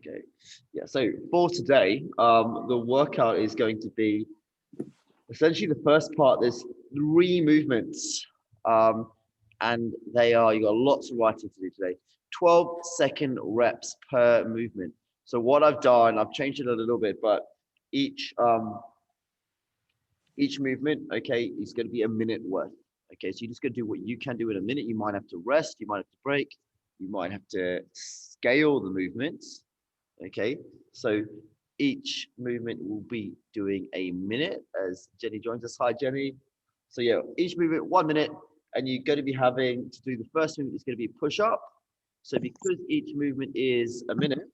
Okay. Yeah. So for today, the workout is going to be essentially the first part. There's three movements, and they are you got lots of writing to do today. 12-second reps per movement. So what I've done, I've changed it a little bit, but each each movement, okay, is going to be a minute worth. Okay, so you're just going to do what you can do in a minute. You might have to rest, you might have to break, you might have to scale the movements. Okay, so each movement will be doing a minute as Jenny joins us. Hi, Jenny. So yeah, each movement 1 minute, and you're going to be having to do the first movement is going to be push up. So because each movement is a minute,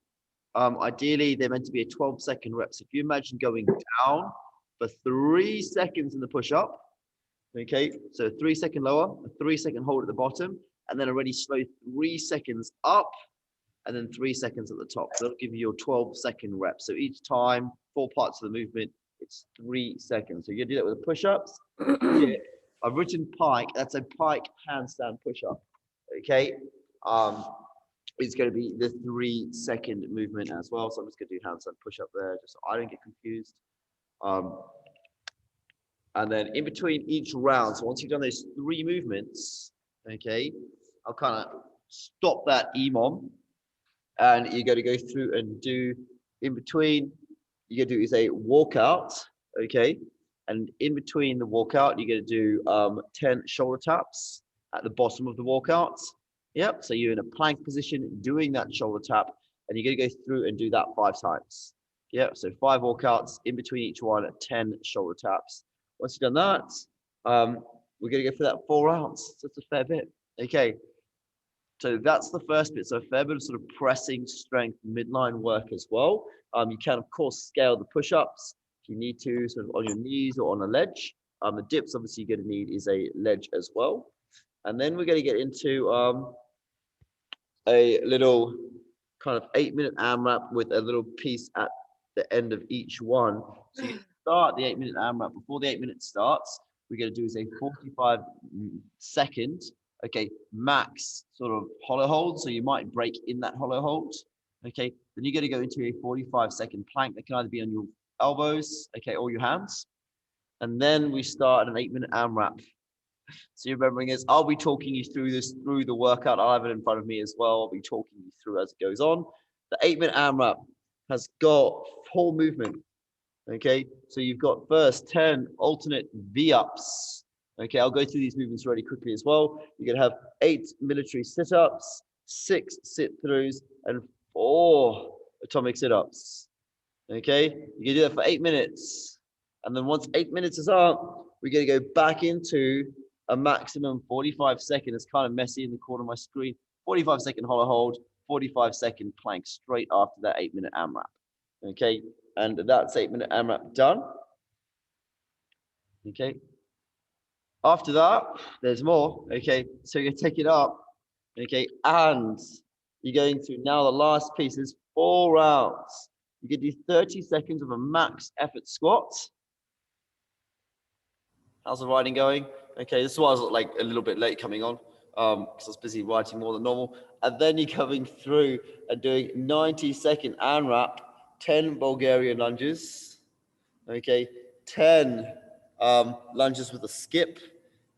ideally they're meant to be a 12-second rep. So if you imagine going down for 3 seconds in the push up, okay, so 3 second lower, a 3 second hold at the bottom, and then already slow 3 seconds up, and then 3 seconds at the top. So that'll give you your 12-second rep. So each time, 4 parts of the movement, it's 3 seconds. So you're gonna do that with the push-ups. Yeah, I've written pike. That's a pike handstand push-up. Okay. It's going to be the 3 second movement as well. So I'm just going to do handstand push-up there, just so I don't get confused. And then in between each round, so once you've done those 3 movements, okay, I'll kind of stop that EMOM, and you're going to go through and do in between. You're going to do is a walkout, okay, and in between the walkout, you're going to do 10 shoulder taps at the bottom of the walkout. Yep, so you're in a plank position doing that shoulder tap, and you're going to go through and do that 5 times. Yep, so 5 walkouts in between each one at 10 shoulder taps. Once you've done that, we're going to go for that 4 rounds. So it's a fair bit. Okay, so that's the first bit. So a fair bit of sort of pressing strength midline work as well. You can, of course, scale the push-ups if you need to, sort of on your knees or on a ledge. The dips, obviously, you're going to need is a ledge as well. And then we're going to get into a little kind of 8-minute AMRAP with a little piece at the end of each one. So you start the 8-minute AMRAP. Before the 8 minutes starts, we're going to do is a 45-second, okay, max sort of hollow hold. So you might break in that hollow hold. Okay, then you're going to go into a 45-second plank that can either be on your elbows, okay, or your hands. And then we start an 8-minute AMRAP. So you're remembering is I'll be talking you through this through the workout. I'll have it in front of me as well. I'll be talking you through as it goes on. The 8-minute AMRAP has got 4 movements. Okay, so you've got first 10 alternate V-ups. Okay, I'll go through these movements really quickly as well. You're gonna have 8 military sit-ups, 6 sit-throughs, and 4 atomic sit-ups. Okay, you can do that for 8 minutes. And then once 8 minutes is up, we're gonna go back into a maximum 45-second. It's kind of messy in the corner of my screen. 45-second hollow hold, 45-second plank straight after that 8-minute AMRAP. Okay, and that's 8-minute AMRAP done. Okay, after that, there's more. Okay, so you're gonna take it up. Okay, and you're going to now the last piece is 4 rounds. You can do 30 seconds of a max effort squat. How's the writing going? Okay, this was like a little bit late coming on because I was busy writing more than normal. And then you're coming through and doing 90-second AMRAP, 10 Bulgarian lunges. Okay, 10 lunges with a skip.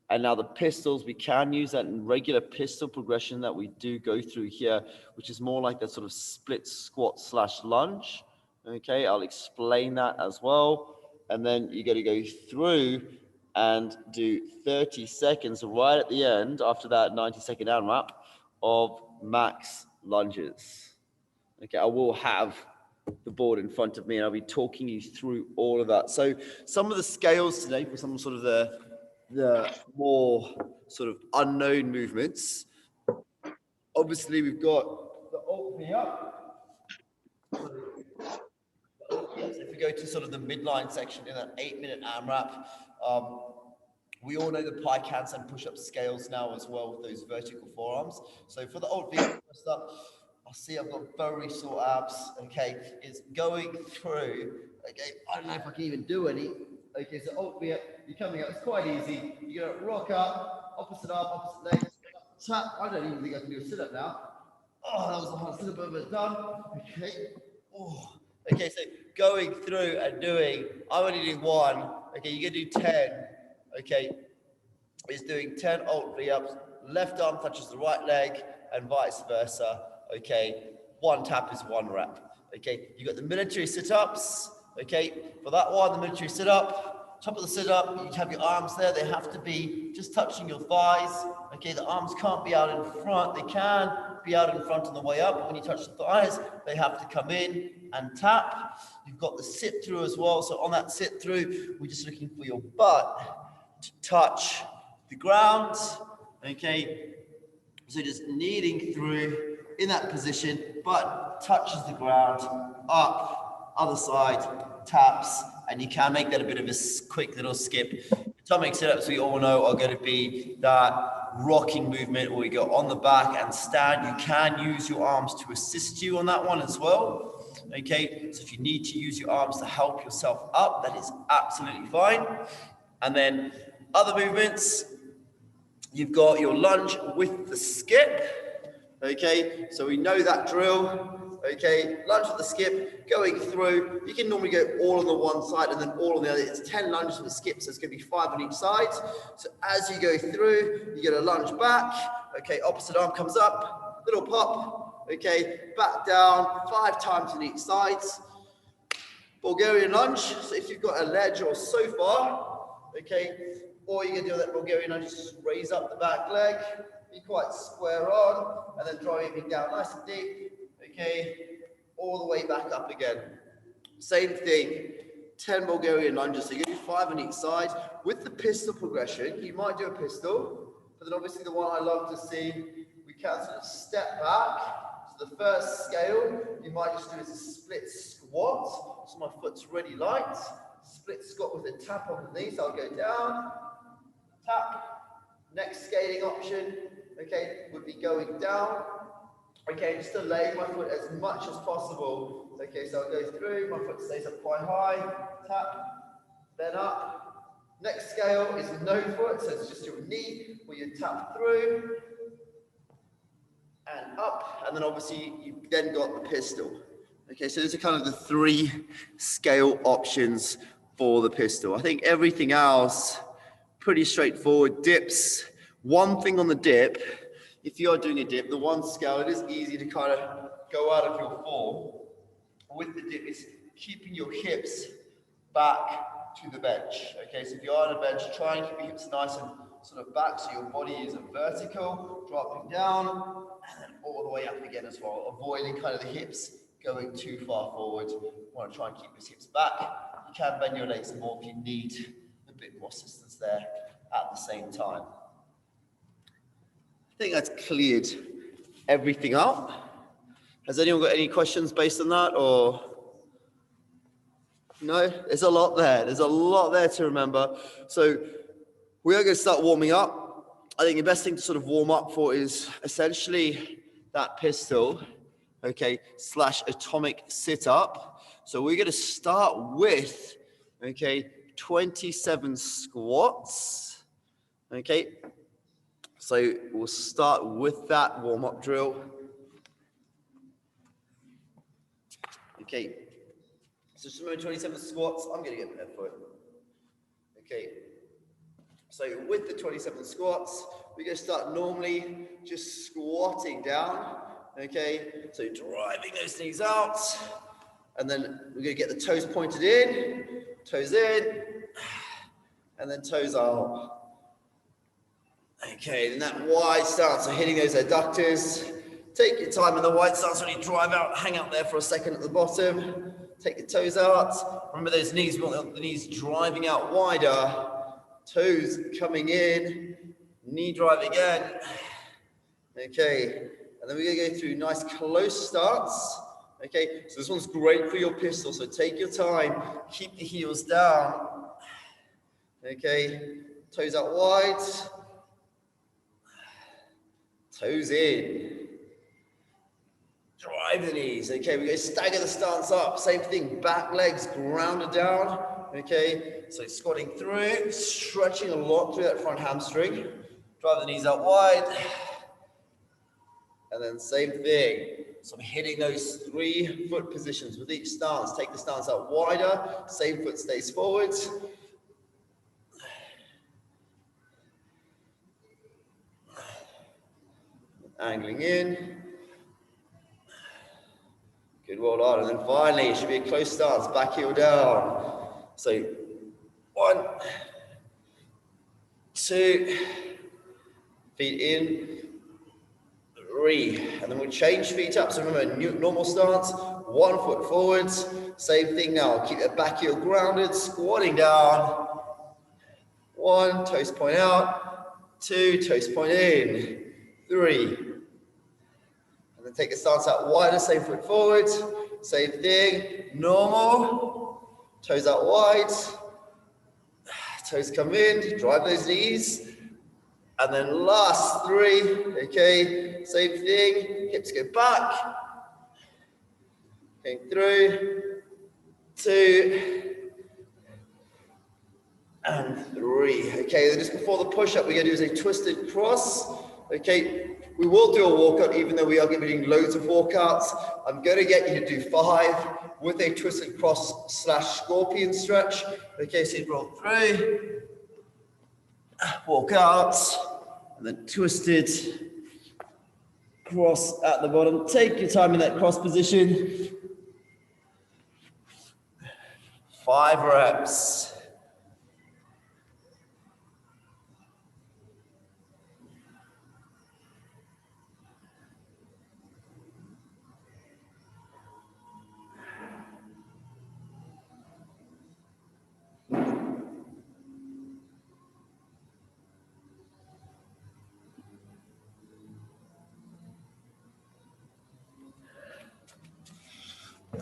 And now the pistols, we can use that in regular pistol progression that we do go through here, which is more like that sort of split squat / lunge. Okay, I'll explain that as well. And then you're going to go through and do 30 seconds right at the end after that 90-second AMRAP of max lunges. Okay, I will have the board in front of me and I'll be talking you through all of that. So some of the scales today for some sort of the more sort of unknown movements. Obviously, we've got the alt V-up. So if we go to sort of the midline section in that 8-minute AMRAP, we all know the pike handstand push-up scales now as well with those vertical forearms. So for the alt V-up, I'll see I've got very sore abs. Okay, it's going through. Okay, I don't know if I can even do any. Okay, so alt V-up, you're coming up. It's quite easy. You're gonna rock up, opposite arm, opposite leg, tap. I don't even think I can do a sit-up now. Oh, that was the hardest little bit of it done. Okay. Oh. Okay, so going through and doing, I'm only doing one. Okay, you're gonna do 10. Okay, is doing 10 alt V-ups. Left arm touches the right leg and vice versa. Okay, one tap is one rep. Okay, you got the military sit-ups. Okay, for that one, the military sit-up, top of the sit-up, you have your arms there. They have to be just touching your thighs. Okay, the arms can't be out in front. They can be out in front on the way up, but when you touch the thighs, they have to come in and tap. You've got the sit through as well. So on that sit through, we're just looking for your butt to touch the ground. Okay, so just kneading through in that position, butt touches the ground, up, other side, taps, and you can make that a bit of a quick little skip. Atomic sit-ups, we all know, are going to be that rocking movement where we go on the back and stand. You can use your arms to assist you on that one as well. Okay, so if you need to use your arms to help yourself up, that is absolutely fine. And then other movements, you've got your lunge with the skip. Okay, so we know that drill. Okay, lunge with the skip, going through. You can normally go all on the one side and then all on the other. It's 10 lunges with the skip, so it's going to be 5 on each side. So as you go through, you get a lunge back. Okay, opposite arm comes up, little pop. Okay, back down, 5 times on each side. Bulgarian lunge. So if you've got a ledge or sofa, okay, or you can do that Bulgarian lunge, just raise up the back leg, be quite square on, and then driving down nice and deep. Okay, all the way back up again. Same thing, 10 Bulgarian lunges. So you do 5 on each side. With the pistol progression, you might do a pistol, but then obviously the one I love to see, we can sort of step back. So the first scale, you might just do is a split squat. So my foot's really light. Split squat with a tap on the knee. So I'll go down, tap. Next scaling option, okay, would be going down. Okay, just to lay my foot as much as possible. Okay, so I'll go through, my foot stays up quite high, tap, then up. Next scale is no foot, so it's just your knee where you tap through and up, and then obviously you've then got the pistol. Okay, so those are kind of the 3 scale options for the pistol. I think everything else, pretty straightforward. Dips, one thing on the dip, if you are doing a dip, the one scale, it is easy to kind of go out of your form. With the dip, it's keeping your hips back to the bench. Okay, so if you are on a bench, try and keep your hips nice and sort of back so your body is vertical, dropping down, and then all the way up again as well, avoiding kind of the hips going too far forward. You want to try and keep your hips back. You can bend your legs more if you need a bit more assistance there at the same time. I think that's cleared everything up. Has anyone got any questions based on that, or? No? There's a lot there. There's a lot there to remember. So we are going to start warming up. I think the best thing to sort of warm up for is essentially that pistol, okay, / atomic sit-up. So we're going to start with, okay, 27 squats, okay. So we'll start with that warm-up drill. Okay, so just remember 27 squats. I'm going to get there for it. Okay, so with the 27 squats, we're going to start normally just squatting down. Okay, so driving those knees out, and then we're going to get the toes pointed in, and then toes out. Okay, then that wide stance, so hitting those adductors. Take your time in the wide stance, really drive out, hang out there for a second at the bottom. Take the toes out. Remember those knees, we want the knees driving out wider. Toes coming in, knee drive again. Okay, and then we're gonna go through nice close stance. Okay, so this one's great for your pistol, so take your time, keep the heels down. Okay, toes out wide. Toes in. Drive the knees. Okay, we go stagger the stance up. Same thing, back legs grounded down. Okay, so squatting through, stretching a lot through that front hamstring. Drive the knees out wide. And then same thing. So I'm hitting those 3-foot positions with each stance. Take the stance out wider. Same foot stays forward. Angling in. Good, well done. And then finally, it should be a close stance. Back heel down. So 1, 2, feet in, 3. And then we'll change feet up. So remember, normal stance, 1 foot forwards. Same thing now. Keep your back heel grounded, squatting down. 1, toes point out. 2, toes point in. 3. And then take the stance out wider, same foot forward. Same thing, normal. Toes out wide. Toes come in, drive those knees. And then last 3, okay, same thing. Hips go back. Going through. 2. And 3. Okay, then just before the push-up, we're going to do is a twisted cross. Okay, we will do a walkout, even though we are giving loads of walkouts. I'm going to get you to do 5 with a twisted cross / scorpion stretch. Okay, so you roll through, walk out, and then twisted cross at the bottom. Take your time in that cross position. 5 reps.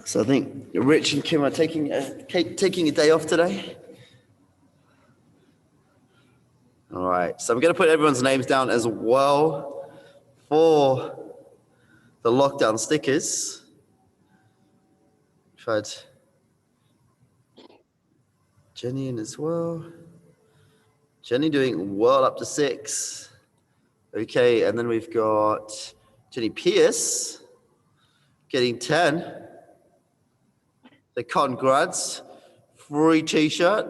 So I think Rich and Kim are taking a day off today. All right, so I'm going to put everyone's names down as well for the lockdown stickers. Tried Jenny in as well. Jenny doing well up to 6. Okay, and then we've got Jenny Pierce getting 10. The congrats, free t-shirt.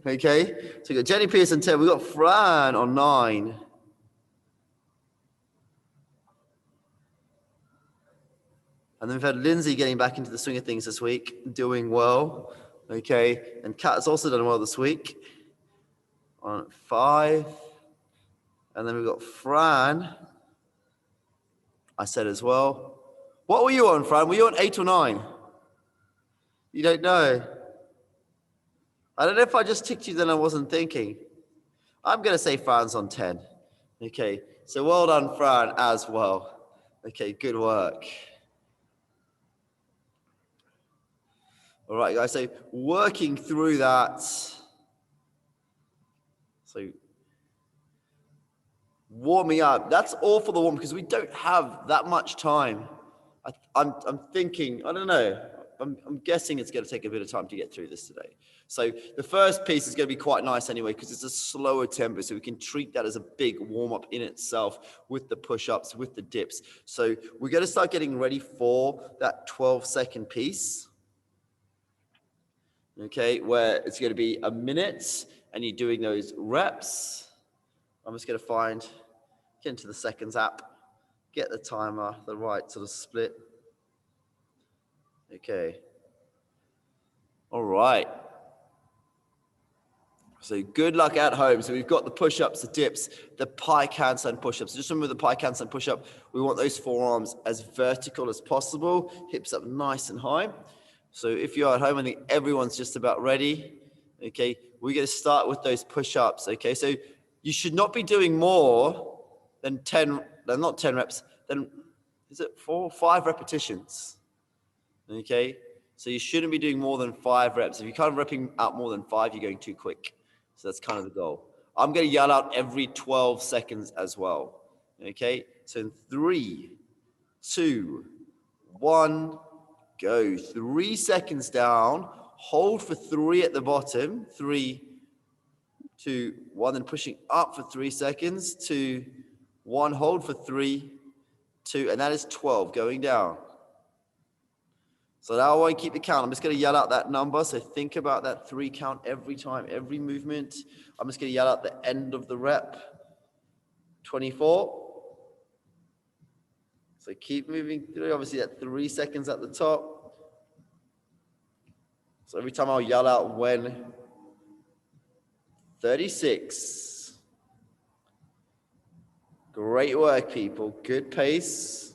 Okay, so we got Jenny Pierce on 10. We got Fran on 9. And then we've had Lindsay getting back into the swing of things this week, doing well. Okay, and Kat has also done well this week on 5. And then we've got Fran, I said as well. What were you on, Fran? Were you on 8 or 9? You don't know. I don't know if I just ticked you, then I wasn't thinking. I'm going to say Fran's on 10. Okay, so well done, Fran, as well. Okay, good work. All right, guys, so working through that. So warming up, that's all for the warm because we don't have that much time. I'm thinking, I don't know. I'm guessing it's going to take a bit of time to get through this today. So the first piece is going to be quite nice anyway because it's a slower tempo, so we can treat that as a big warm-up in itself with the push-ups, with the dips. So we're going to start getting ready for that 12-second piece, okay, where it's going to be a minute and you're doing those reps. I'm just going to get into the seconds app, get the timer, the right sort of split. Okay. All right. So good luck at home. So we've got the push-ups, the dips, the pike handstand push-ups. Just remember the pike handstand push-up. We want those forearms as vertical as possible, hips up nice and high. So if you're at home, I think everyone's just about ready. Okay. We're going to start with those push-ups. Okay. So you should not be doing more than 10, not 10 reps, then is it 4 or 5 repetitions? Okay, so you shouldn't be doing more than 5 reps. If you're kind of repping out more than 5, you're going too quick. So that's kind of the goal. I'm going to yell out every 12 seconds as well. Okay, so in 3, 2, 1, go. 3 seconds down. Hold for 3 at the bottom. 3, 2, 1. Then pushing up for 3 seconds. 2, 1. Hold for 3, 2, and that is 12 going down. So now I won't keep the count. I'm just going to yell out that number. So think about that 3 count every time, every movement. I'm just going to yell out the end of the rep. 24. So keep moving through. Obviously, that 3 seconds at the top. So every time I'll yell out when. 36. Great work, people. Good pace.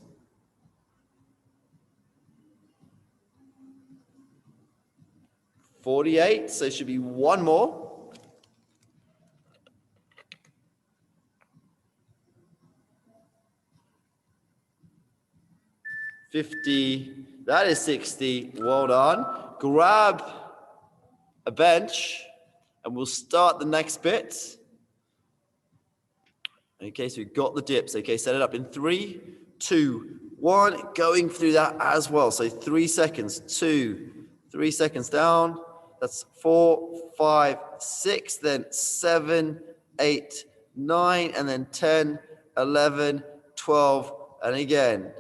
48, so it should be one more. 50, that is 60. Well done. Grab a bench and we'll start the next bit. Okay, so we've got the dips. Okay, set it up in 3, 2, 1. Going through that as well. So 3 seconds, 2, 3 seconds down. That's 4, 5, 6, then 7, 8, 9, and then 10, 11, 12, and again.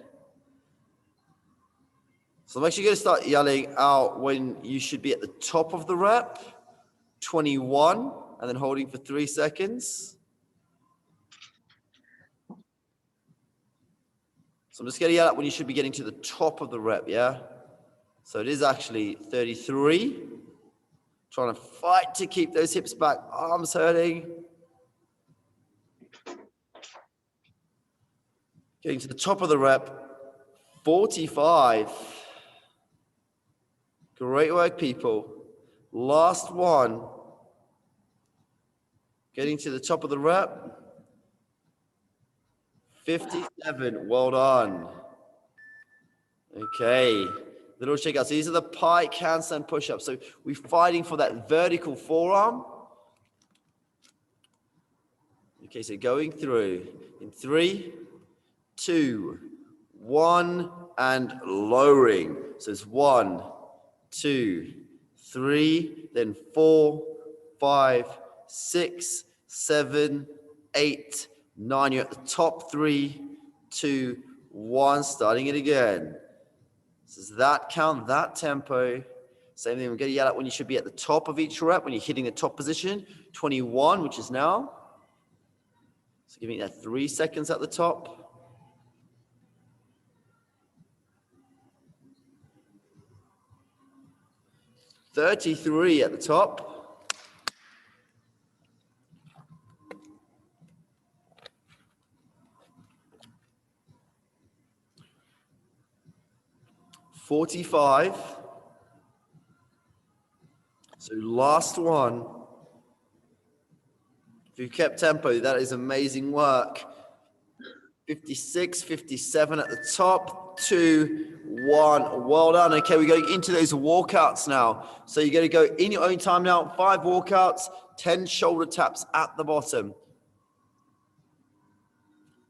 So I'm actually going to start yelling out when you should be at the top of the rep. 21, and then holding for 3 seconds. So I'm just going to yell out when you should be getting to the top of the rep, yeah? So it is actually 33. Trying to fight to keep those hips back, arms hurting. Getting to the top of the rep, 45. Great work, people. Last one. Getting to the top of the rep, 57. Well done. Okay. Little check out. So these are the pike handstand push-ups. So we're fighting for that vertical forearm. Okay, so going through in 3, 2, 1, and lowering. So it's 1, 2, 3, then 4, 5, 6, 7, 8, 9. You're at the top. 3, 2, 1. Starting it again. This is that count, that tempo. Same thing, we're going to yell out when you should be at the top of each rep, when you're hitting the top position. 21, which is now. So giving that 3 seconds at the top. 33 at the top. 45. So last one. If you kept tempo, that is amazing work. 56, 57 at the top. 2, 1. Well done. Okay, we're going into those walkouts now. So you're going to go in your own time now. 5 walkouts, 10 shoulder taps at the bottom.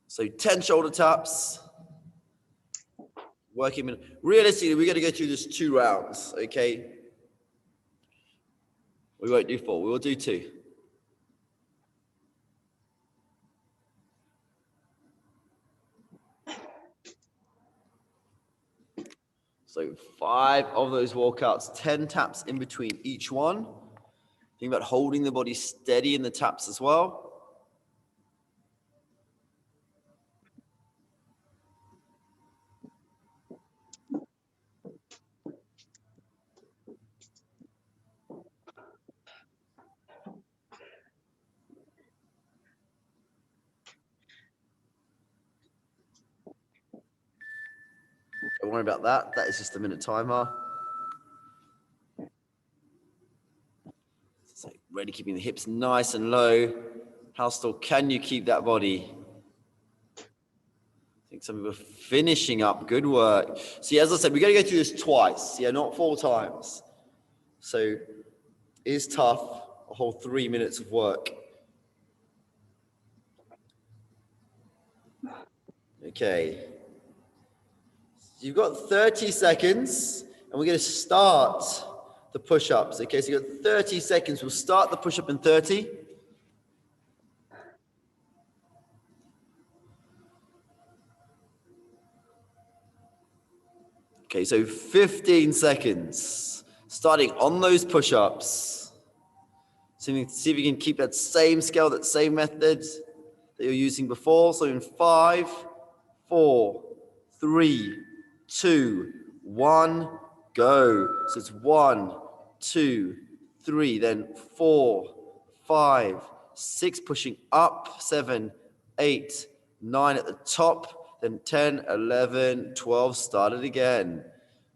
So 10 shoulder taps. Working. Realistically, we're going to go through this 2 rounds, okay? We won't do 4. We will do 2. So 5 of those walkouts, 10 taps in between each one. Think about holding the body steady in the taps as well. Don't worry about that. That is just a minute timer. So ready, keeping the hips nice and low. How still can you keep that body? I think some people are finishing up. Good work. See, as I said, we're going to go through this twice. Yeah, not 4 times. So it is tough. A whole 3 minutes of work. Okay. You've got 30 seconds, and we're going to start the push-ups. Okay, so you've got 30 seconds. We'll start the push-up in 30. Okay, so 15 seconds, starting on those push-ups. See if you can keep that same scale, that same method that you're using before. So in 5, 4, 3, 2, 1, go. So it's 1, 2, 3, then 4, 5, 6, pushing up, 7, 8, 9 at the top, then 10, 11, 12, start it again.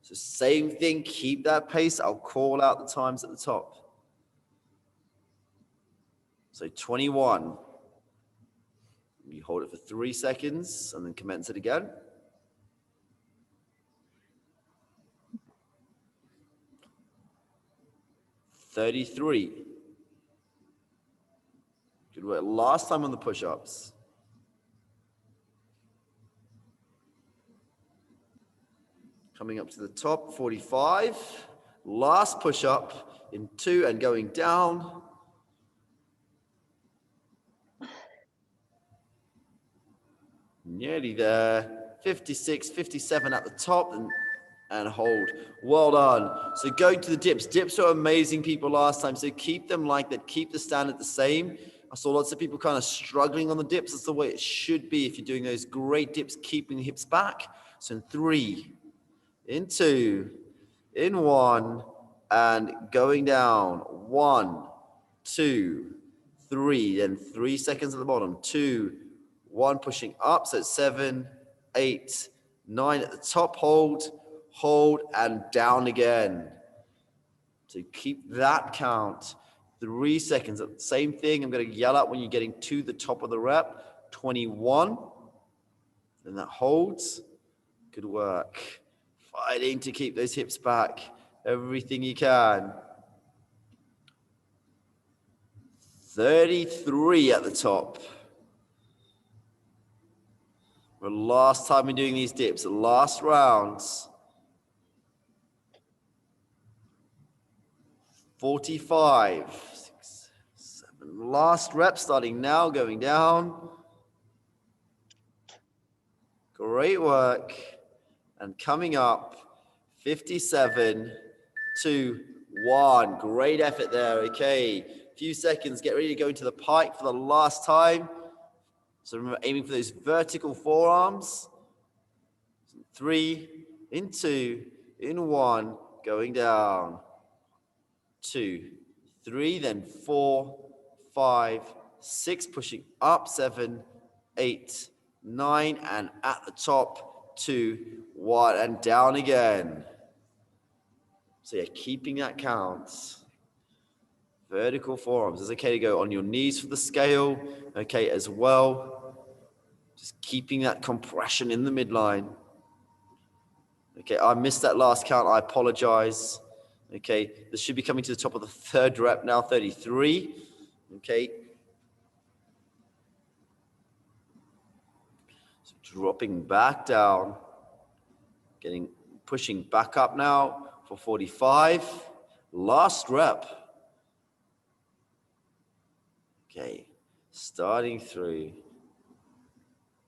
So same thing, keep that pace. I'll call out the times at the top. So 21, you hold it for 3 seconds and then commence it again. 33. Good work. Last time on the push-ups. Coming up to the top, 45. Last push-up in 2 and going down. Nearly there. 56, 57 at the top and hold. Well done. So going to the dips. Dips are amazing people last time, so keep them like that. Keep the standard the same. I saw lots of people kind of struggling on the dips. That's the way it should be if you're doing those great dips, keeping the hips back. So in 3, in 2, in 1, and going down. 1, 2, 3. Then 3 seconds at the bottom. 2, 1, pushing up. So it's 7, 8, 9 at the top. Hold, and down again. So keep that count. 3 seconds. Same thing. I'm going to yell out when you're getting to the top of the rep. 21. And that holds. Good work. Fighting to keep those hips back. Everything you can. 33 at the top. The last time we're doing these dips, the last rounds. 45, 6, 7. Last rep starting now, going down. Great work. And coming up, 57, 2, 1. Great effort there. Okay, few seconds. Get ready to go into the pike for the last time. So remember, aiming for those vertical forearms. 3, in 2, in 1, going down. 2, 3, then 4, 5, 6, pushing up. 7, 8, 9, and at the top, 2, 1, and down again. So yeah, keeping that count. Vertical forearms. It's okay to go on your knees for the scale, okay, as well. Just keeping that compression in the midline. Okay, I missed that last count. I apologize. Okay, this should be coming to the top of the 3rd rep now, 33. Okay. So dropping back down, pushing back up now for 45. Last rep. Okay, starting through,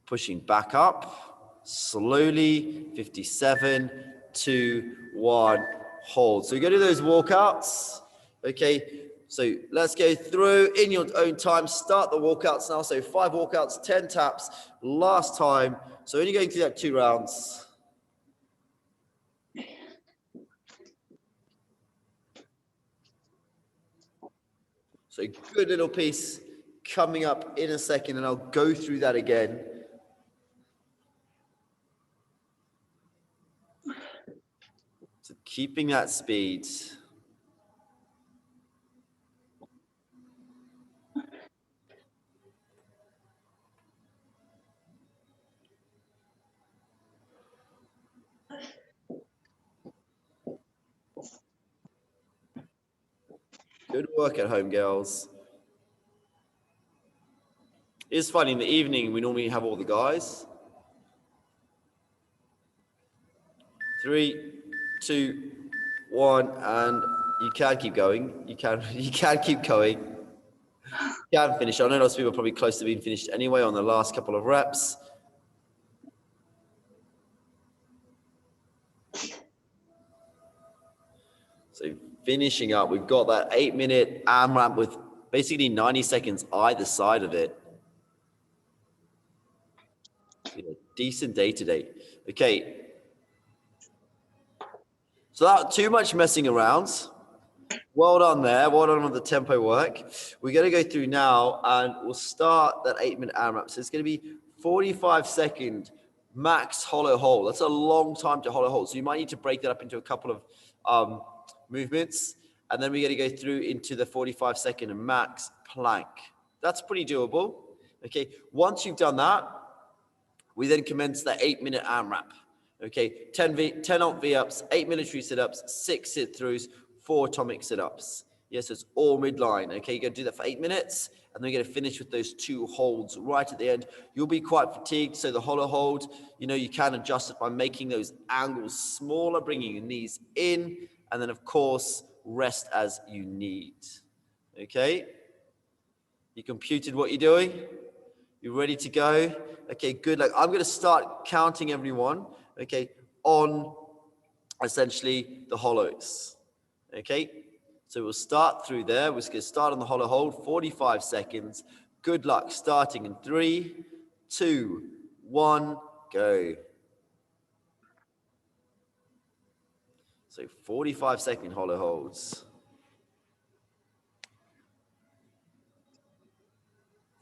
pushing back up, slowly, 57, 2, 1, hold. So we go to those walkouts, okay? So let's go through in your own time, start the walkouts now. So 5 walkouts, 10 taps, last time. So only going through that 2 rounds. So good little piece coming up in a second, and I'll go through that again. So keeping that speed. Good work at home, girls. It's funny, in the evening, we normally have all the guys. 3, 2, 1, and you can keep going. You can keep going. You can finish. I know lots of people are probably close to being finished anyway on the last couple of reps. So finishing up, we've got that 8-minute AMRAP with basically 90 seconds either side of it. Decent day today. Okay. So that too much messing around. Well done there. Well done on the tempo work. We're going to go through now and we'll start that 8-minute AMRAP. So it's going to be 45-second max hollow hold. That's a long time to hollow hold. So you might need to break that up into a couple of movements. And then we're going to go through into the 45-second max plank. That's pretty doable. Okay. Once you've done that, we then commence the 8-minute AMRAP. Okay. 10 alt V-ups, 8 military sit-ups, 6 sit-throughs, 4 atomic sit-ups. Yes, it's all midline. Okay, you're going to do that for 8 minutes, and then you're going to finish with those 2 holds right at the end. You'll be quite fatigued, so the hollow hold, you can adjust it by making those angles smaller, bringing your knees in, and then, of course, rest as you need. Okay? You computed what you're doing? You ready to go? Okay, good. Like, I'm going to start counting everyone, okay, on essentially the hollows. Okay, so we'll start through there. We're just going to start on the hollow hold, 45 seconds. Good luck. Starting in 3, 2, 1, go. So 45-second hollow holds.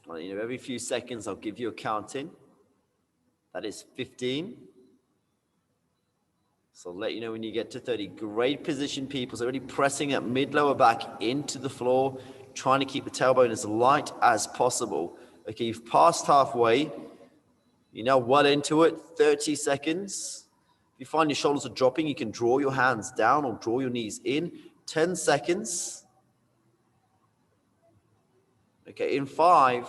Every few seconds, I'll give you a count in. That is 15. So I'll let you know when you get to 30. Great position, people. So already pressing that mid-lower back into the floor, trying to keep the tailbone as light as possible. Okay, you've passed halfway. You're now well into it, 30 seconds. If you find your shoulders are dropping, you can draw your hands down or draw your knees in. 10 seconds. Okay, in 5,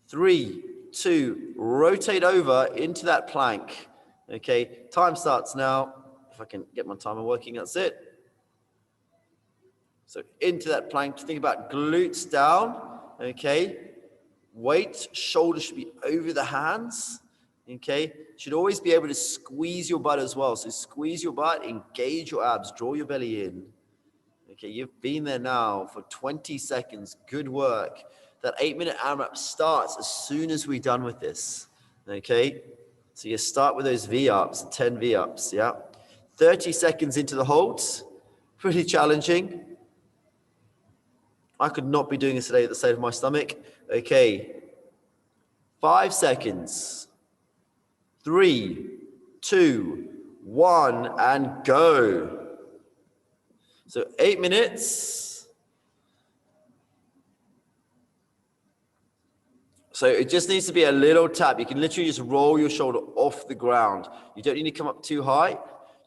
3, 2, rotate over into that plank. Okay, time starts now. If I can get my timer working, that's it. So into that plank, think about glutes down, okay? Weight, shoulders should be over the hands, okay? Should always be able to squeeze your butt as well. So squeeze your butt, engage your abs, draw your belly in. Okay, you've been there now for 20 seconds. Good work. That 8-minute AMRAP starts as soon as we're done with this, okay? So you start with those V-ups, 10 V-ups, yeah? 30 seconds into the holds, pretty challenging. I could not be doing this today at the state of my stomach. Okay, 5 seconds, 3, 2, 1, and go. So 8 minutes. So it just needs to be a little tap. You can literally just roll your shoulder off the ground. You don't need to come up too high.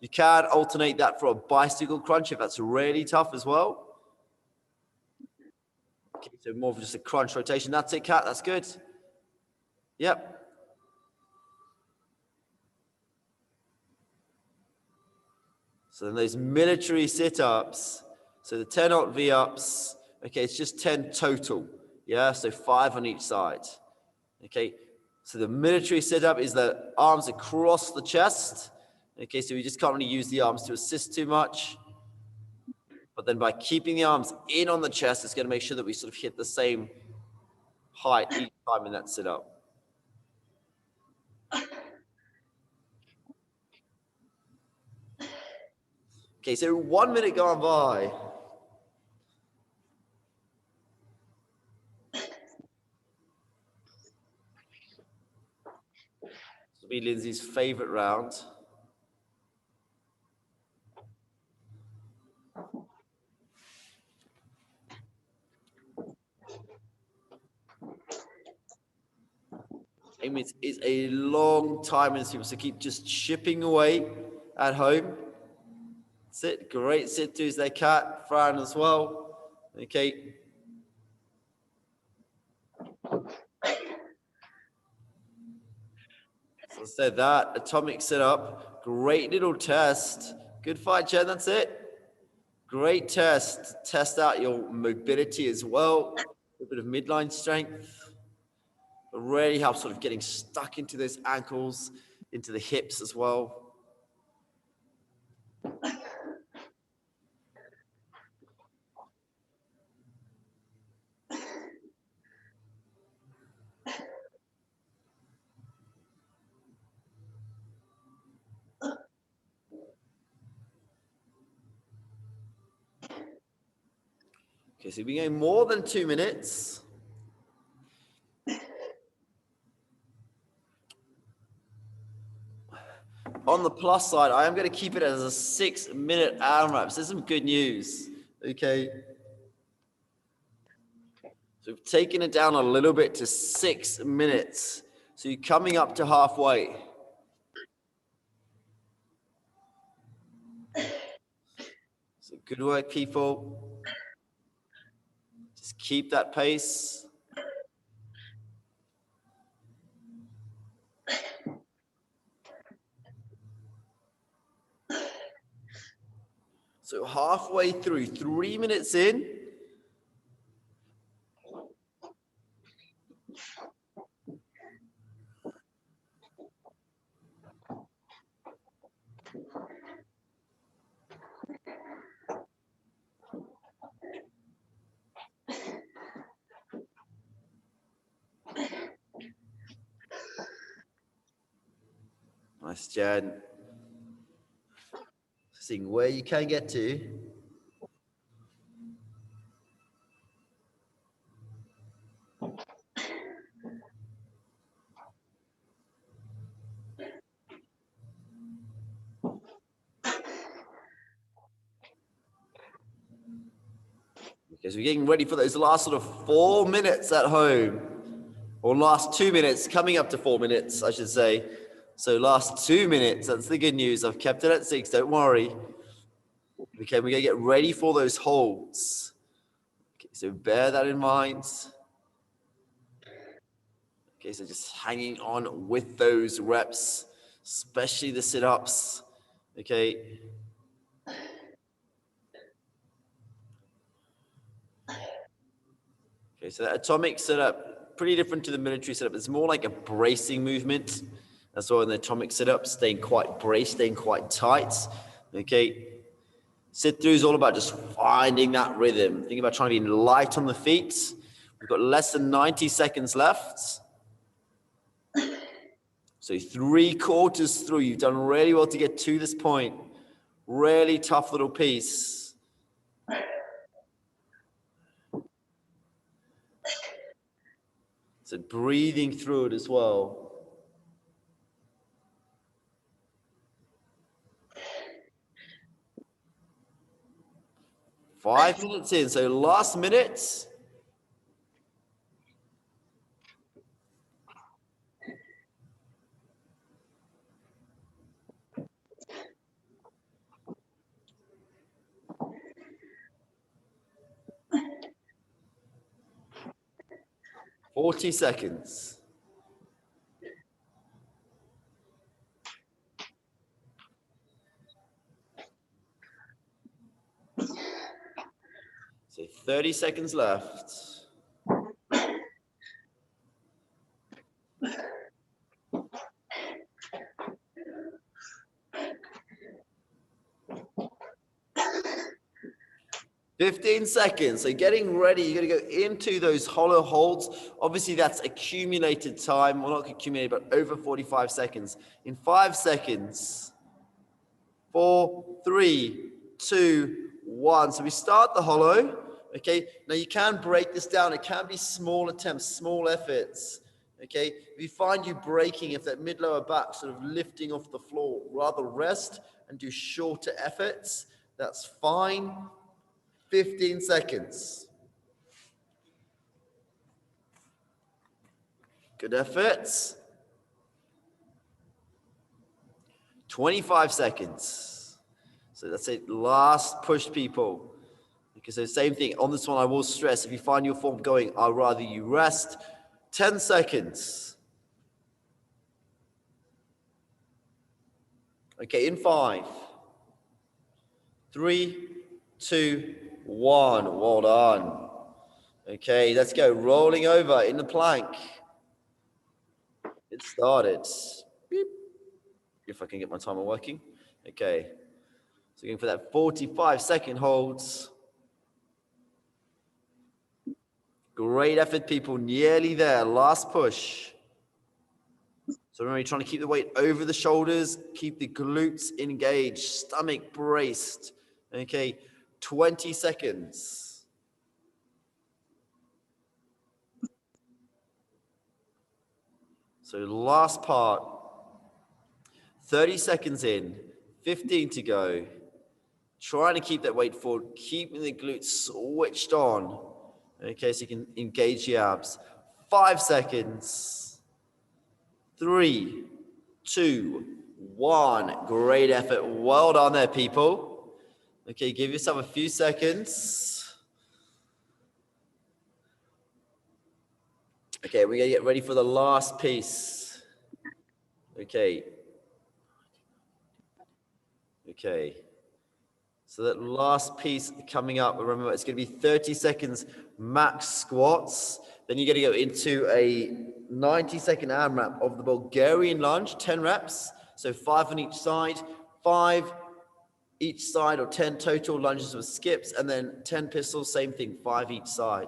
You can alternate that for a bicycle crunch if that's really tough as well. Okay, so more of just a crunch rotation. That's it, Kat. That's good. Yep. So then those military sit-ups. So the 10 alt V-ups. Okay, it's just 10 total. Yeah, so 5 on each side. Okay, so the military sit-up is the arms across the chest. Okay, so we just can't really use the arms to assist too much. But then by keeping the arms in on the chest, it's going to make sure that we sort of hit the same height each time in that sit-up. Okay, so 1 minute gone by. This will be Lindsay's favorite round. It is a long time in this people, so keep just chipping away at home. Sit, great sit-tos there, Kat, Fran as well. Okay. So I said that, atomic sit-up, great little test. Good fight, Jen, that's it. Great test. Test out your mobility as well. A bit of midline strength. It really helps sort of getting stuck into those ankles, into the hips as well. Okay, so we're going more than 2 minutes. On the plus side, I am going to keep it as a 6-minute AMRAP. So this is some good news. Okay. So we've taken it down a little bit to 6 minutes. So you're coming up to halfway. So good work, people. Just keep that pace. So halfway through, 3 minutes in. Nice, Jen. Seeing where you can get to. Because we're getting ready for those last sort of 4 minutes at home. Or last 2 minutes, coming up to 4 minutes, I should say. So last 2 minutes, that's the good news. I've kept it at 6, don't worry. Okay, we're gonna get ready for those holds. Okay, so bear that in mind. Okay, so just hanging on with those reps, especially the sit-ups. Okay. Okay, so that atomic setup, pretty different to the military setup. It's more like a bracing movement. That's why in the atomic setup, staying quite braced, staying quite tight. Okay. Sit through is all about just finding that rhythm. Think about trying to be light on the feet. We've got less than 90 seconds left. So 3/4 through, you've done really well to get to this point. Really tough little piece. So breathing through it as well. Five minutes in, so last minute. Forty seconds. So 30 seconds left. Fifteen seconds. So getting ready, you're going to go into those hollow holds. Obviously, that's accumulated time. Well, not accumulated, but over 45 seconds. In 5 seconds. 4, 3, 2, 1. So we start the hollow. Okay. Now you can break this down. It can be small attempts, small efforts. Okay. If you find you breaking, if that mid-lower back sort of lifting off the floor, rather rest and do shorter efforts. That's fine. 15 seconds. Good efforts. 25 seconds. So that's it. Last push, people. Because the same thing on this one, I will stress, if you find your form going, I'd rather you rest. 10 seconds. Okay, in 5, 3, 2, 1. Well done. Okay, let's go. Rolling over in the plank. It started. Beep. If I can get my timer working. Okay. So going for that 45-second holds. Great effort, people. Nearly there. Last push. So remember, you're trying to keep the weight over the shoulders. Keep the glutes engaged. Stomach braced. Okay. 20 seconds. So last part, 30 seconds in, 15 to go. Trying to keep that weight forward, keeping the glutes switched on. Okay, so you can engage the abs. 5 seconds. 3, 2, 1. Great effort. Well done there, people. Okay, give yourself a few seconds. Okay, we're gonna get ready for the last piece. Okay. Okay. So that last piece coming up, remember it's going to be 30 seconds max squats. Then you're going to go into a 90-second AMRAP of the Bulgarian lunge, 10 reps. So 5 on each side, 5 each side or 10 total lunges with skips, and then 10 pistols, same thing, 5 each side.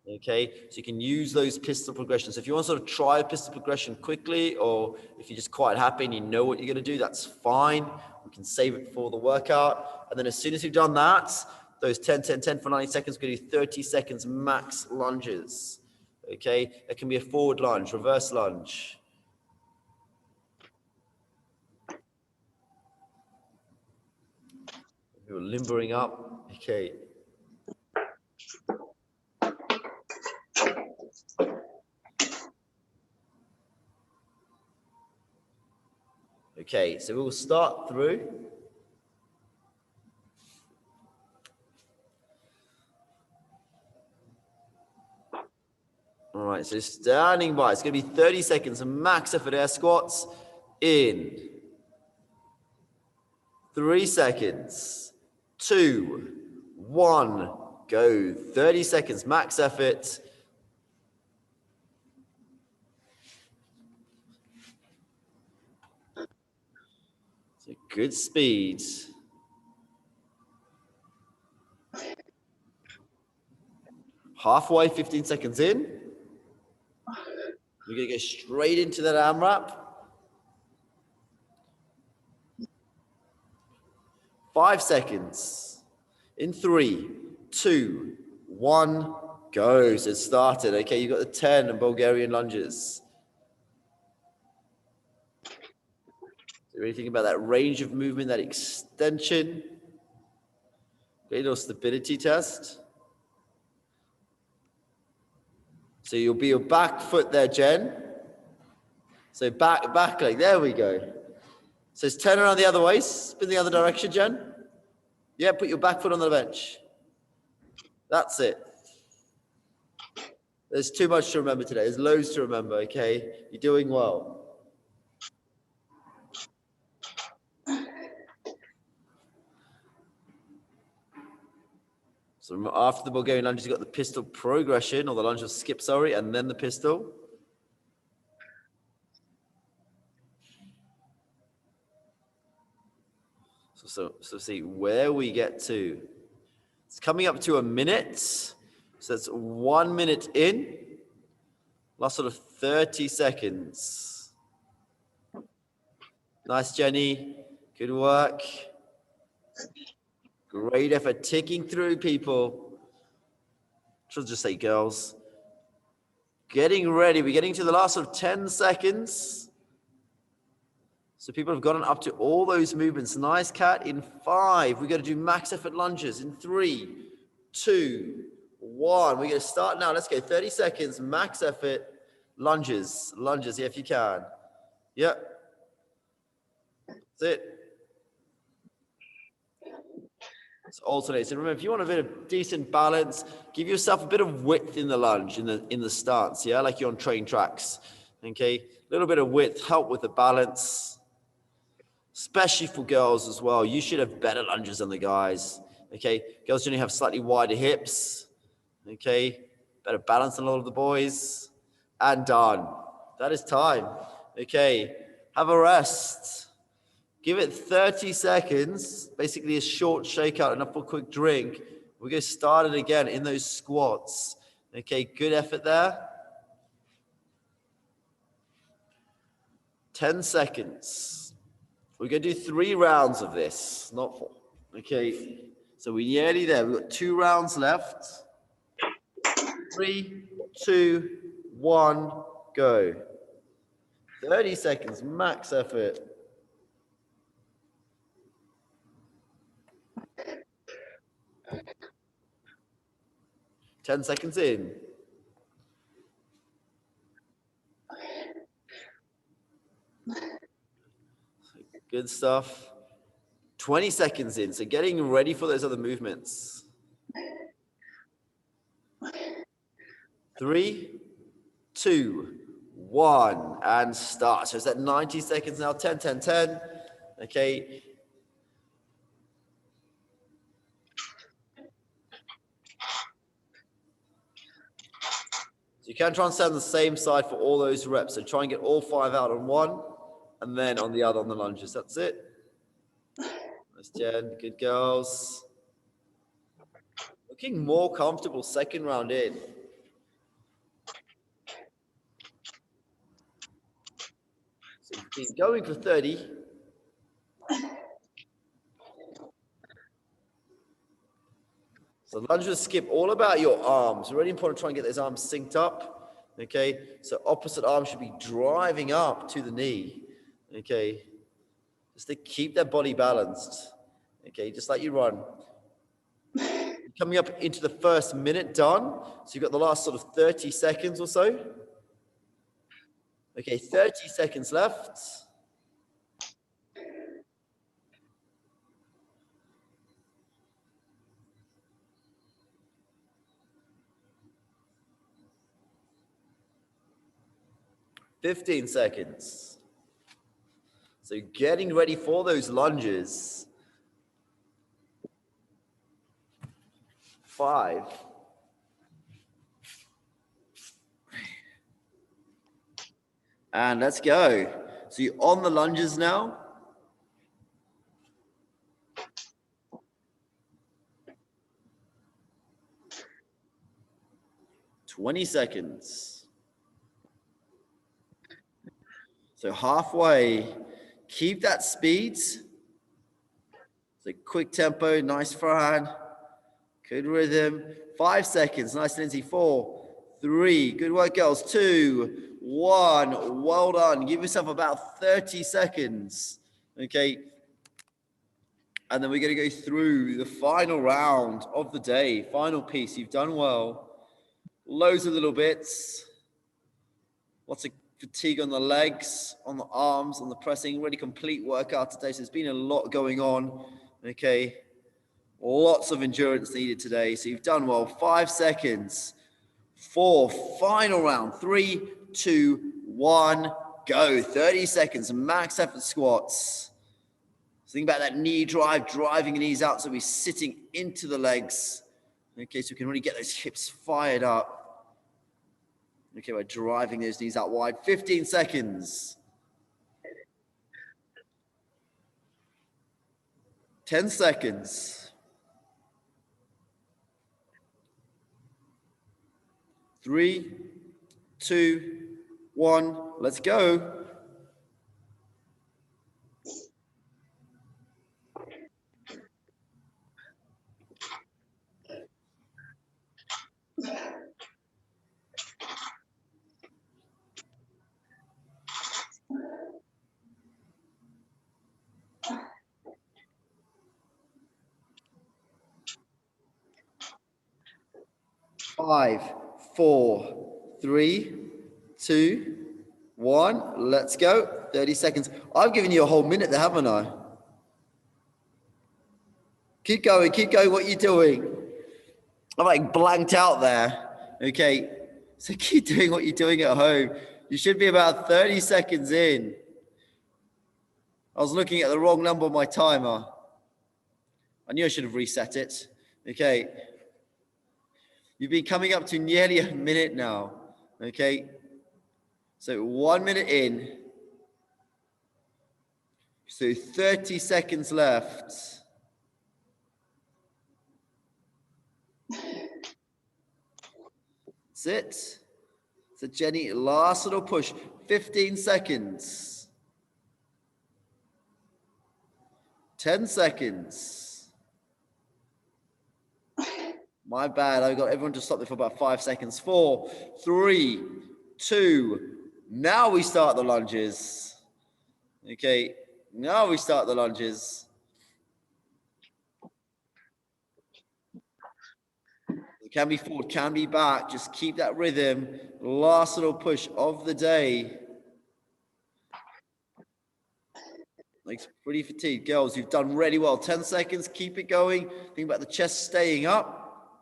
Okay, so you can use those pistol progressions. If you want to sort of try a pistol progression quickly, or if you're just quite happy and you know what you're going to do, that's fine. We can save it for the workout. And then as soon as you've done that, those 10, 10, 10 for 90 seconds, we're going to do 30 seconds max lunges. Okay, it can be a forward lunge, reverse lunge. You're limbering up. Okay. Okay, so we'll start through. All right, so standing by. It's going to be 30 seconds, max effort air squats. In 3 seconds, 2, 1, go. 30 seconds, max effort. So good speed. Halfway, 15 seconds in. We're going to go straight into that AMRAP. 5 seconds. In 3, 2, 1, go. So it started. Okay, you've got the 10 and Bulgarian lunges. So really think about that range of movement, that extension. Great little stability test. So you'll be your back foot there, Jen. So back leg, there we go. So it's turn around the other way, spin the other direction, Jen. Yeah, put your back foot on the bench. That's it. There's too much to remember today. There's loads to remember, okay? You're doing well. So after the Bulgarian lunges, you've got the pistol progression, or the lunge of skip, sorry, and then the pistol. So see where we get to. It's coming up to a minute. So that's 1 minute in. Last sort of 30 seconds. Nice, Jenny. Good work. Great effort. Ticking through, people. Should just say girls. Getting ready. We're getting to the last sort of 10 seconds. So people have gotten up to all those movements. Nice, Cat. In 5. We're going to do max effort lunges. In 3, 2, 1. We're going to start now. Let's go. 30 seconds. Max effort lunges. Lunges, yeah, if you can. Yep. That's it. Let's alternate. So remember, if you want a bit of decent balance, give yourself a bit of width in the lunge, in the stance, yeah, like you're on train tracks. Okay, a little bit of width, help with the balance, especially for girls as well. You should have better lunges than the guys. Okay, girls generally have slightly wider hips. Okay, better balance than a lot of the boys. And done. That is time. Okay, have a rest. Give it 30 seconds, basically a short shakeout, enough for a quick drink. We're going to start it again in those squats. Okay, good effort there. 10 seconds. We're going to do 3 rounds of this, not 4. Okay, so we're nearly there. We've got 2 rounds left. 3, 2, 1, go. 30 seconds, max effort. Ten seconds in. Good stuff. 20 seconds in. So getting ready for those other movements. 3, 2, 1, and start. So it's at 90 seconds now. 10, 10, 10. Okay. So you can try and stand on the same side for all those reps. So try and get all 5 out on one, and then on the other on the lunges. That's it. Nice, Jen. Good girls. Looking more comfortable second round in. So you've been going for 30. So lunges skip all about your arms. Really important to try and get those arms synced up. Okay, so opposite arm should be driving up to the knee. Okay, just to keep that body balanced. Okay, just like you run. Coming up into the first minute done. So you've got the last sort of 30 seconds or so. Okay, 30 seconds left. $15 seconds. So getting ready for those lunges. 5. And let's go. So you're on the lunges now. $20 seconds. So halfway. Keep that speed. So quick tempo, nice forehand. Good rhythm. 5 seconds. Nice, Lindsay. 4, 3. Good work, girls. 2, 1. Well done. Give yourself about 30 seconds. Okay. And then we're going to go through the final round of the day. Final piece. You've done well. Loads of little bits. Lots of fatigue on the legs, on the arms, on the pressing. Really complete workout today. So there's been a lot going on. Okay. Lots of endurance needed today. So you've done well. 5 seconds. 4. Final round. 3, 2, 1. Go. 30 seconds. Max effort squats. So think about that knee drive, driving the knees out. So we're sitting into the legs. Okay, so we can really get those hips fired up. Okay, we're driving those knees out wide. 15 seconds. 10 seconds. 3, 2, 1. Let's go. Five, 4, 3, 2, 1. Let's go. 30 seconds. I've given you a whole minute there, haven't I? Keep going. Keep going. What are you doing? I'm like blanked out there. Okay. So keep doing what you're doing at home. You should be about 30 seconds in. I was looking at the wrong number on my timer. I knew I should have reset it. Okay. You've been coming up to nearly a minute now. Okay. So 1 minute in. So 30 seconds left. That's it. So Jenny, last little push. 15 seconds. 10 seconds. My bad. I got everyone to stop there for about 5 seconds. 4, 3, 2, Now we start the lunges. Okay, now we start the lunges. It can be forward, can be back. Just keep that rhythm. Last little push of the day. Looks pretty fatigued. Girls, you've done really well. 10 seconds, keep it going. Think about the chest staying up.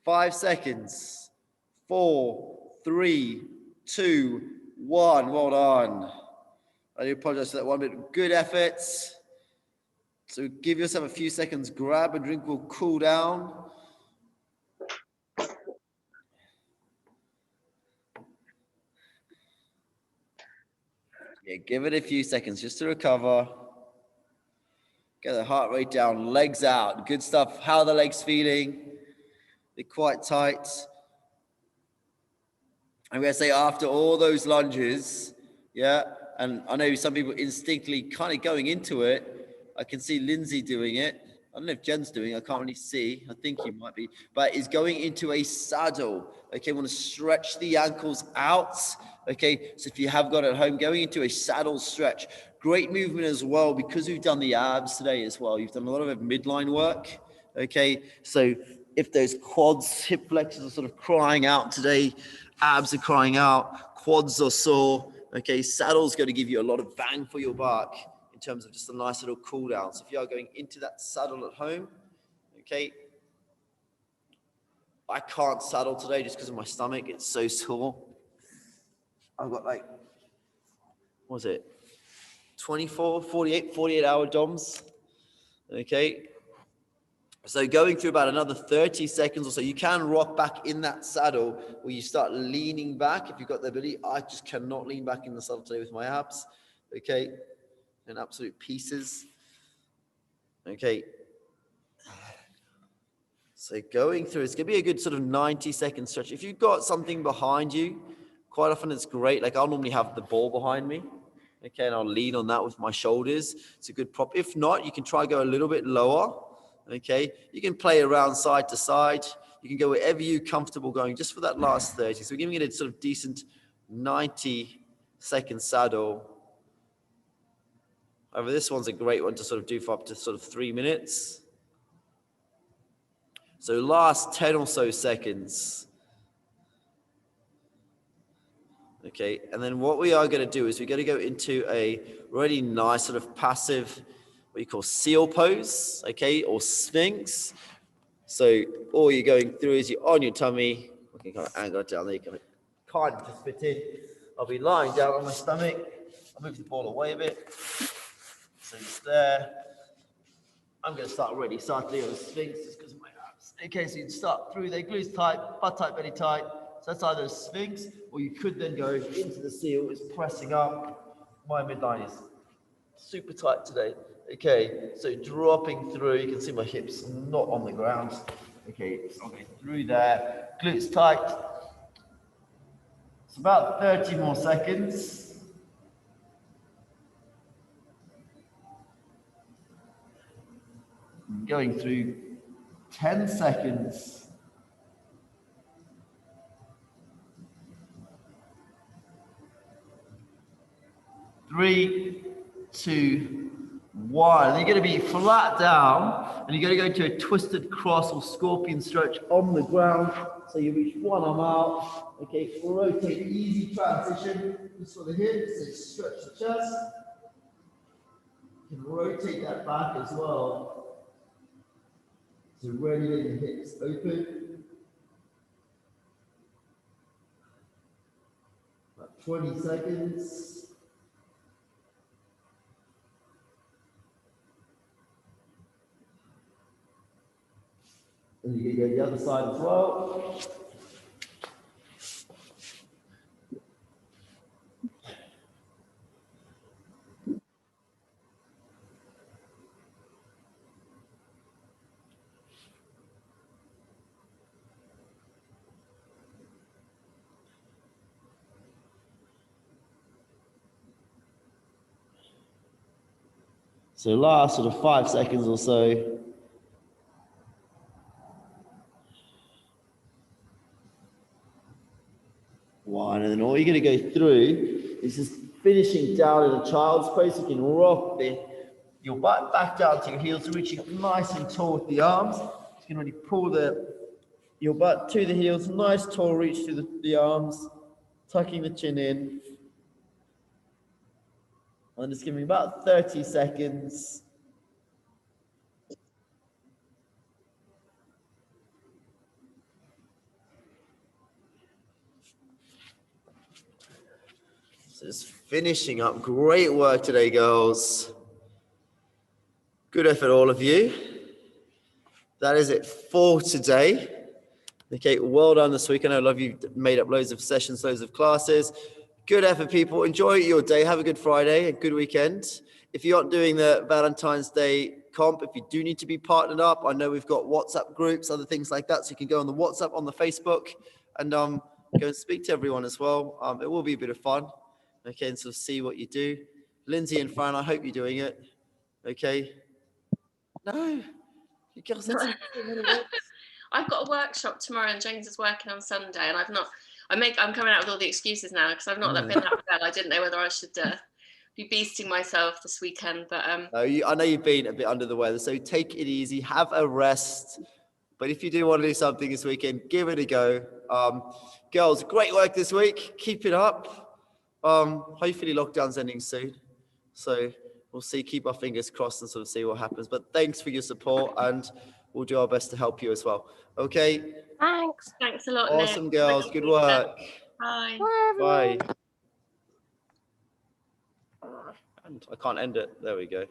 5 seconds. 4, 3, 2, 1. Well done. I do apologize for that 1 minute. Good efforts. So give yourself a few seconds. Grab a drink, will cool down. Yeah, give it a few seconds just to recover. Get the heart rate down, legs out. Good stuff. How are the legs feeling? They're quite tight. I'm going to say after all those lunges, yeah, and I know some people instinctively kind of going into it. I can see Lindsay doing it. I don't know if Jen's doing it. I can't really see. I think he might be. But is going into a saddle. Okay, want to stretch the ankles out. Okay, so if you have got it at home, going into a saddle stretch. Great movement as well because we've done the abs today as well. You've done a lot of midline work. Okay, so if those quads, hip flexors are sort of crying out today, abs are crying out, quads are sore. Okay, saddle's going to give you a lot of bang for your buck in terms of just a nice little cool down. So if you are going into that saddle at home, okay, I can't saddle today just because of my stomach. It's so sore. I've got like, what was it? 48 hour DOMs. Okay. So going through about another 30 seconds or so, you can rock back in that saddle where you start leaning back if you've got the ability. I just cannot lean back in the saddle today with my abs. Okay. In absolute pieces. Okay. So going through, it's going to be a good sort of 90-second stretch. If you've got something behind you, quite often it's great. Like I'll normally have the ball behind me. Okay. And I'll lean on that with my shoulders. It's a good prop. If not, you can try go a little bit lower. Okay, you can play around side to side. You can go wherever you're comfortable going just for that last 30. So we're giving it a sort of decent 90-second saddle. However, this one's a great one to sort of do for up to sort of 3 minutes. So last 10 or so seconds. Okay, and then what we are going to do is we're going to go into a really nice sort of passive, what you call seal pose, okay, or sphinx. So all you're going through is you're on your tummy. I can kind of angle it down there. You can kind of just fit in. I'll be lying down on my stomach. I'll move the ball away a bit. So it's there. I'm going to start already. Start doing the sphinx just because of my abs. Okay, so you start through there. Glutes tight, butt tight, belly tight. So that's either a sphinx, or you could then go into the seal. It's pressing up. My midline is super tight today. Okay, so dropping through, you can see my hips not on the ground. Okay, so I'll go through there. Glutes tight. It's about 30 more seconds. Going through 10 seconds. 3, 2, 1. And you're going to be flat down, and you're going to go into a twisted cross or scorpion stretch on the ground. So you reach one arm out. Okay, rotate, easy transition. Just for the hips, so stretch the chest. You can rotate that back as well. So really let the hips open. About 20 seconds. And you can go the other side as well. So last sort of 5 seconds or so. one. And then all you're going to go through is just finishing down in a child's pose. You can rock your butt back down to your heels, reaching up nice and tall with the arms. You can really pull your butt to the heels, nice tall reach to the arms, tucking the chin in. And just give me about 30 seconds. So just finishing up. Great work today, girls. Good effort, all of you. That is it for today. Okay, well done this week. I know a lot of you made up loads of sessions, loads of classes. Good effort, people. Enjoy your day. Have a good Friday, a good weekend. If you aren't doing the Valentine's Day comp, if you do need to be partnered up, I know we've got WhatsApp groups, other things like that. So you can go on the WhatsApp, on the Facebook, and go and speak to everyone as well. It will be a bit of fun. Okay, and sort of see what you do. Lindsay and Fran, I hope you're doing it. Okay. No, you girls. I've got a workshop tomorrow, and James is working on Sunday, and I'm coming out with all the excuses now because I've not been that well. I didn't know whether I should be beasting myself this weekend, but no, I know you've been a bit under the weather, so take it easy, have a rest. But if you do want to do something this weekend, give it a go. Girls, great work this week. Keep it up. Hopefully lockdown's ending soon. So we'll see, keep our fingers crossed and sort of see what happens. But thanks for your support, and we'll do our best to help you as well. Okay? Thanks. Thanks a lot, Awesome, Nick. girls. Good work. Bye. Bye. And I can't end it. There we go.